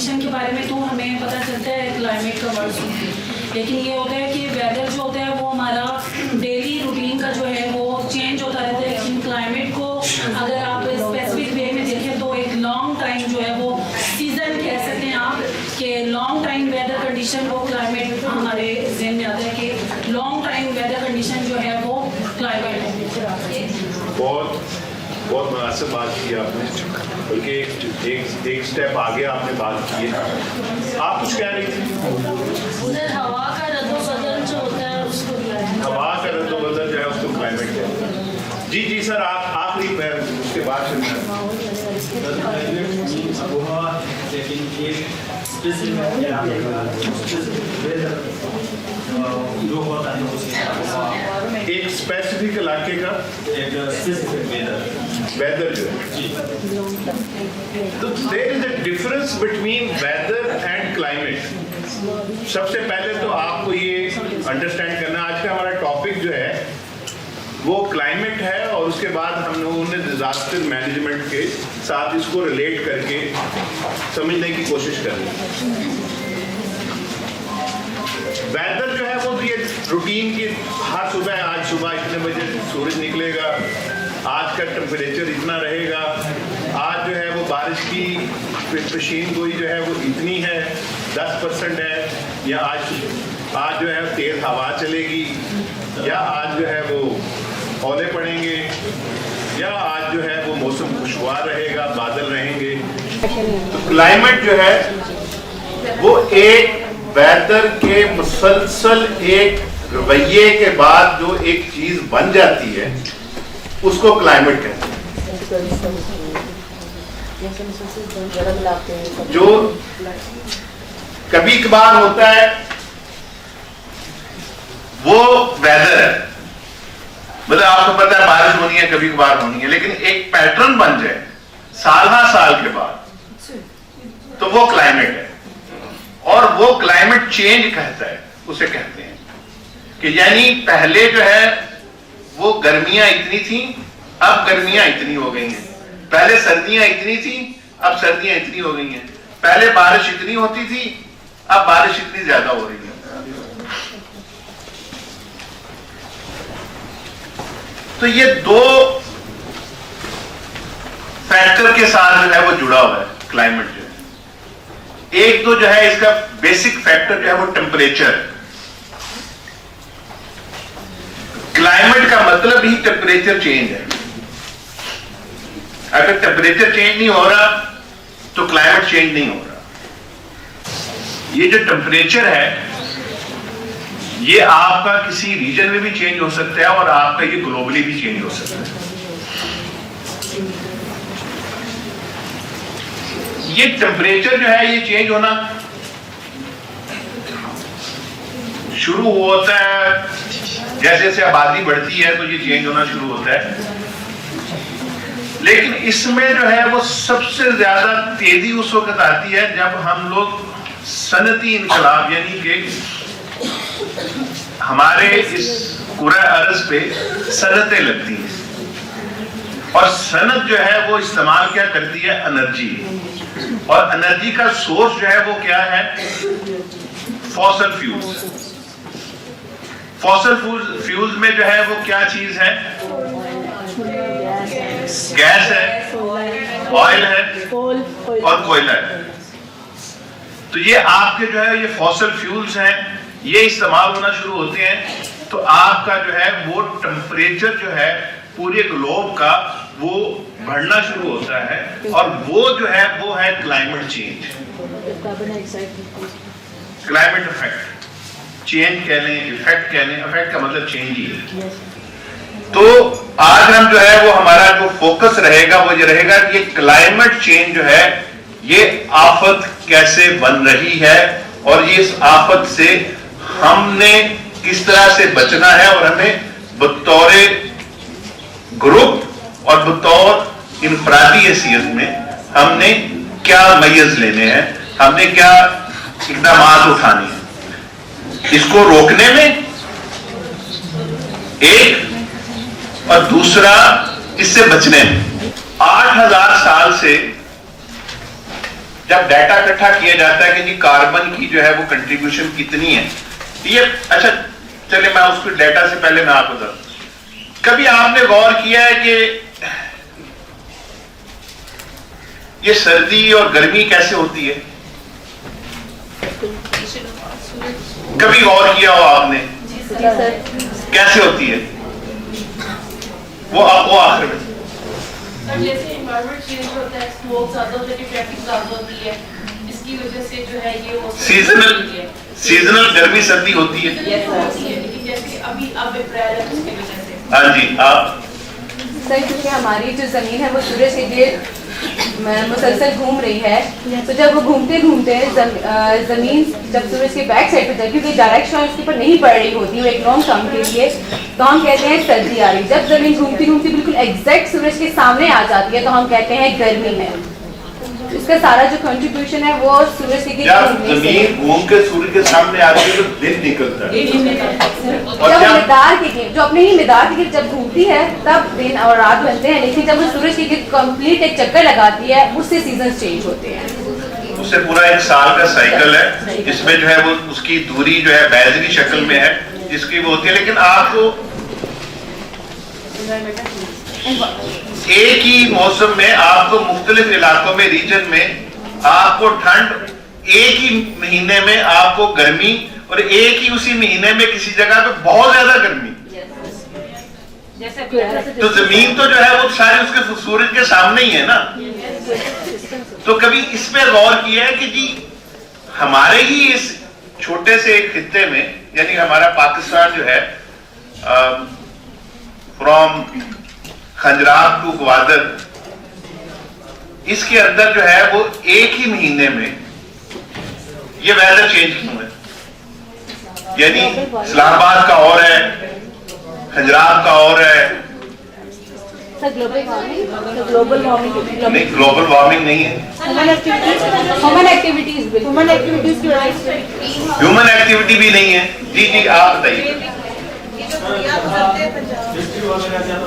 Condition के बारे में तो हमें पता चलता है क्लाइमेट का वर्ड सुन के, लेकिन ये होता है कि वेदर जो होता है वो हमारा डेली रूटीन का जो है वो चेंज होता रहता है। लेकिन क्लाइमेट को अगर आप स्पेसिफिक वे में देखें तो एक लॉन्ग टाइम जो है वो सीजन कह सकते हैं आप, कि लॉन्ग टाइम वेदर कंडीशन वो क्लाइमेट हमारे जहन में आता है कि लॉन्ग टाइम वेदर कंडीशन जो है वो क्लाइमेट है। बहुत मुनासिब बात की आपने, बल्कि एक स्टेप आगे आपने बात की है। आप कुछ कह रही थी? उधर हवा का रद्दो-बदल जो होता है उसको हवा का रद्दो-बदल जो है उसको क्लाइमेट कहते हैं। जी सर, आप आखिरी में उसके बाद एक स्पेसिफिक इलाके का एक स्पेसिफिक वेदर जो है, तो there is a difference between weather and climate. सबसे पहले तो आपको ये अंडरस्टैंड करना, आज का हमारा टॉपिक जो है वो क्लाइमेट है, और उसके बाद हम लोगों ने डिजास्टर मैनेजमेंट के साथ इसको रिलेट करके समझने की कोशिश करनी। वेदर जो है वो तो ये रूटीन की, हर सुबह, आज सुबह इतने बजे सूरज निकलेगा, आज का टेम्परेचर इतना रहेगा, आज जो है वो बारिश की पेशीन गोई जो है वो इतनी है, 10% है, या आज जो है तेज हवा चलेगी, या आज जो है वो ओले पड़ेंगे, या आज जो है वो मौसम खुशगवार रहेगा, बादल रहेंगे। तो क्लाइमेट जो है वो एक वेदर के मुसलसल एक रवैये के बाद जो एक चीज बन जाती है उसको क्लाइमेट कहते हैं। जो कभी कभार होता है वो वेदर है, मतलब आपको पता है बारिश होनी है, कभी कभार होनी है, लेकिन एक पैटर्न बन जाए साल के बाद तो वो क्लाइमेट है। और वो क्लाइमेट चेंज कहता है, उसे कहते हैं कि यानी पहले जो है वो गर्मियां इतनी थी, अब गर्मियां इतनी हो गई हैं, पहले सर्दियां इतनी थी, अब सर्दियां इतनी हो गई हैं, पहले बारिश इतनी होती थी, अब बारिश इतनी ज्यादा हो रही है। तो ये दो फैक्टर के साथ जो है वो जुड़ा हुआ है क्लाइमेट जो है। एक तो जो है इसका बेसिक फैक्टर जो है वो टेम्परेचर। क्लाइमेट का मतलब ही टेम्परेचर चेंज है। अगर टेम्परेचर चेंज नहीं हो रहा तो क्लाइमेट चेंज नहीं हो रहा। ये जो टेम्परेचर है ये आपका किसी रीजन में भी चेंज हो सकता है, और आपका ये ग्लोबली भी चेंज हो सकता है। ये टेम्परेचर जो है ये चेंज होना शुरू होता है जैसे जैसे आबादी बढ़ती है, तो ये चेंज होना शुरू होता है। लेकिन इसमें जो है वो सबसे ज्यादा तेजी उस वक्त आती है जब हम लोग सनती इनकलाब, यानी कि हमारे इस कुरे अर्ज पे सनतें लगती हैं, और सनत जो है वो इस्तेमाल क्या करती है, एनर्जी। और एनर्जी का सोर्स जो है वो क्या है, फॉसल फ्यूल्स। फॉसल फ्यूल्स में जो है वो क्या चीज है, गैस है, ऑयल है और कोयला है। तो ये आपके जो है ये फॉसल फ्यूल्स हैं, ये इस्तेमाल होना शुरू होते हैं, तो आपका जो है वो टेम्परेचर जो है पूरे ग्लोब का वो बढ़ना शुरू होता है, और वो जो है वो है climate change, climate effect. Change कह लें, इफेक्ट कह लें, इफेक्ट का मतलब चेंज ही है। तो आज हम जो है वो हमारा जो फोकस रहेगा वो ये रहेगा कि ये क्लाइमेट चेंज जो है ये आफत कैसे बन रही है, और ये इस आफत से हमने किस तरह से बचना है, और हमें बतौर ग्रुप और बतौर इनफरादी हैसियत में हमने क्या मय्यज लेने हैं, हमने क्या इक़दामात उठाने हैं इसको रोकने में, एक, और दूसरा इससे बचने में। 8000 साल से जब डाटा इकट्ठा किया जाता है कि जी कार्बन की जो है वो कंट्रीब्यूशन कितनी है, ये अच्छा चले मैं उसको डाटा से पहले मैं आपको बताऊं, कभी आपने गौर किया है कि ये सर्दी और गर्मी कैसे होती है? कभी गौर किया हो आपने कैसे होती है? वो आखिर में जैसे एनवायरनमेंट चेंज होता है, स्मोक ज्यादा होती है, ट्रैफिक ज्यादा होती है, इसकी वजह से जो है ये सीजनल गर्मी सर्दी होती है। लेकिन जैसे अभी अब अप्रैल है उसकी वजह से। हाँ जी, आप सर क्योंकि हमारी जो ज़मीन है वो सूरज के लिए मुसलसल घूम रही है, तो जब वो घूमते घूमते ज़मीन जब सूरज के बैक साइड पे जाए, क्योंकि डायरेक्ट शॉट उसके ऊपर नहीं पड़ रही होती, वो एक लॉन्ग टर्म के लिए, तो हम कहते हैं सर्दी आ रही। जब ज़मीन घूमती घूमती बिल्कुल एग्जैक्ट सूरज के सामने आ जाती है तो हम कहते हैं गर्मी है। इसका सारा जो कंट्रीब्यूशन है वो सूरज के जब जमीन घूम के सूर्य के सामने आती है तो दिन निकलता है, और जब मिदार के गिर्द जो अपने ही मिदार के गिर्द जब घूमती है तब दिन और रात बनते हैं, लेकिन जब वो सूरज के गिर्द कंप्लीट एक चक्कर लगाती है उससे सीजन चेंज होते हैं। उससे पूरा एक साल का साइकिल है जिसमें जो है वो उसकी दूरी जो है बैज की शक्ल में है जिसकी वो होती है। लेकिन आपको एक ही मौसम में आपको मुख्तलिफ इलाकों में रीजन में आपको ठंड एक ही महीने में आपको गर्मी और एक ही उसी महीने में किसी जगह पे बहुत ज्यादा गर्मी। तो जमीन तो जो है वो सारी उसके सूरज के सामने ही है ना। तो कभी इस पे गौर किया है कि जी हमारे ही इस छोटे से एक खित्ते में, यानी हमारा पाकिस्तान जो है फ्रॉम खंजरात टू ग्वादर, इसके अंदर जो है वो एक ही महीने में ये वेदर चेंज क्यों है? यानी इस्लामाबाद का और है, खंजरात का और है। ग्लोबल वार्मिंग नहीं, ग्लोबल वार्मिंग नहीं है, ह्यूमन एक्टिविटीज की वजह से ह्यूमन एक्टिविटी भी नहीं है। जी जी आप बताइए।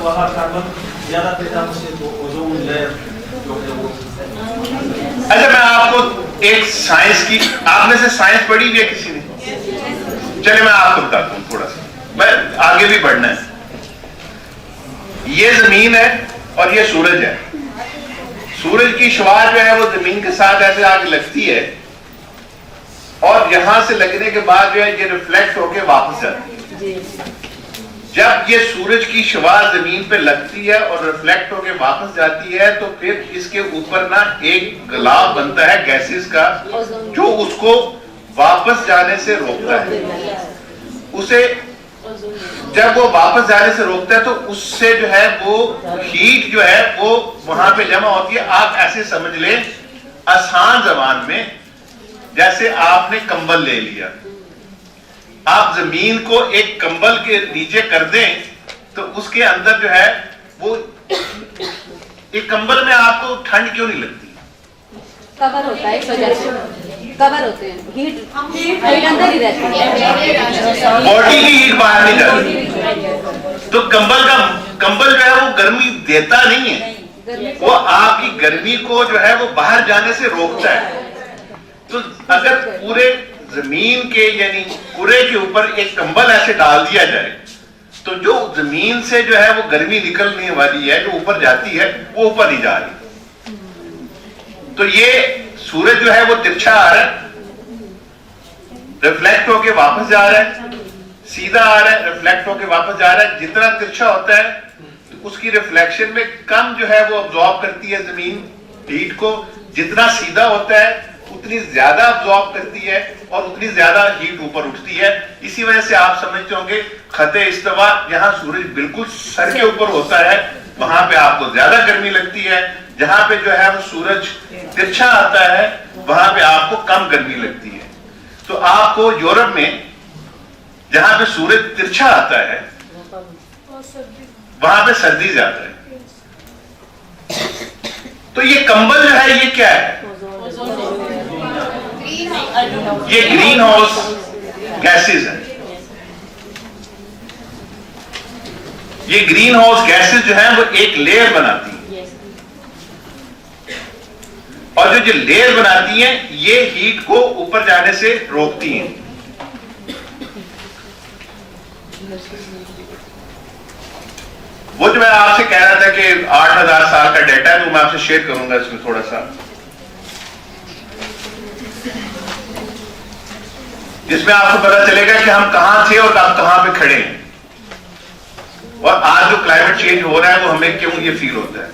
वहाँ कार्बन ज्यादा पैदा होने से ओजोन लेयर जो है वो। अच्छा मैं आपको एक साइंस की, आप में से साइंस पढ़ी हुई है किसी ने? चलिए मैं आपको बताता हूँ थोड़ा सा, मैं आगे भी बढ़ना है। ये जमीन है और ये सूरज है। सूरज की शुआ जो है वो जमीन के साथ ऐसे आगे लगती है और यहां से लगने के बाद जो है ये रिफ्लेक्ट होके वापस जाती है। जब ये सूरज की शुआ जमीन पे लगती है और रिफ्लेक्ट होके वापस जाती है तो फिर इसके ऊपर ना एक गलाव बनता है गैसेस का जो उसको वापस जाने से रोकता है। उसे जब वो वापस जाने से रोकता है तो उससे जो है वो हीट जो है वो वहां पे जमा होती है। आप ऐसे समझ लें आसान जबान में, जैसे आपने कंबल ले लिया, आप जमीन को एक कंबल के नीचे कर दें तो उसके अंदर जो है वो एक कंबल में आपको ठंड क्यों नहीं लगती? कवर होता है, इस वजह से कवर होते हैं, हीट अंदर ही रहती है, बॉडी की हीट बाहर नहीं जाती। तो कंबल जो है वो गर्मी देता नहीं है, वो आपकी गर्मी को जो है वो बाहर जाने से रोकता है। तो अगर पूरे जमीन के यानी पूरे के ऊपर एक कंबल ऐसे डाल दिया जाए तो जो जमीन से जो है वो गर्मी निकलने वाली है, जो ऊपर जाती है, वो ऊपर नहीं जा रही। तो ये सूरज जो है वो तिरछा आ रहा है, रिफ्लेक्ट होके वापस जा रहा है, सीधा आ रहा है, रिफ्लेक्ट होके वापस जा रहा है। जितना तिरछा होता है तो उसकी रिफ्लेक्शन में कम जो है वो अब्जॉर्ब करती है जमीन हीट को, जितना सीधा होता है उतनी ज्यादा अब्जॉर्ब करती है और उतनी ज्यादा हीट ऊपर उठती है। इसी वजह से आप समझते होंगे खते इस्तिवा, जहां सूरज बिल्कुल सर के ऊपर होता है वहां पे आपको ज्यादा गर्मी लगती है, जहां पे जो है वो सूरज तिरछा आता है वहां पे आपको कम गर्मी लगती है। तो आपको यूरोप में जहां पे सूरज तिरछा आता है वहां पे सर्दी ज्यादा है। तो ये कंबल जो है ये क्या है? ये ग्रीन हाउस गैसेस है। ये ग्रीन हाउस गैसेस जो है वो एक लेयर बनाती है और जो लेयर बनाती हैं ये हीट को ऊपर जाने से रोकती हैं। वो जो मैं आपसे कह रहा था कि 8000 साल का डेटा है, तो मैं आपसे शेयर करूंगा इसमें थोड़ा सा, जिसमें आपको पता चलेगा कि हम कहां थे और हम कहां पे खड़े हैं, और आज जो क्लाइमेट चेंज हो रहा है वो हमें क्यों ये फील होता है।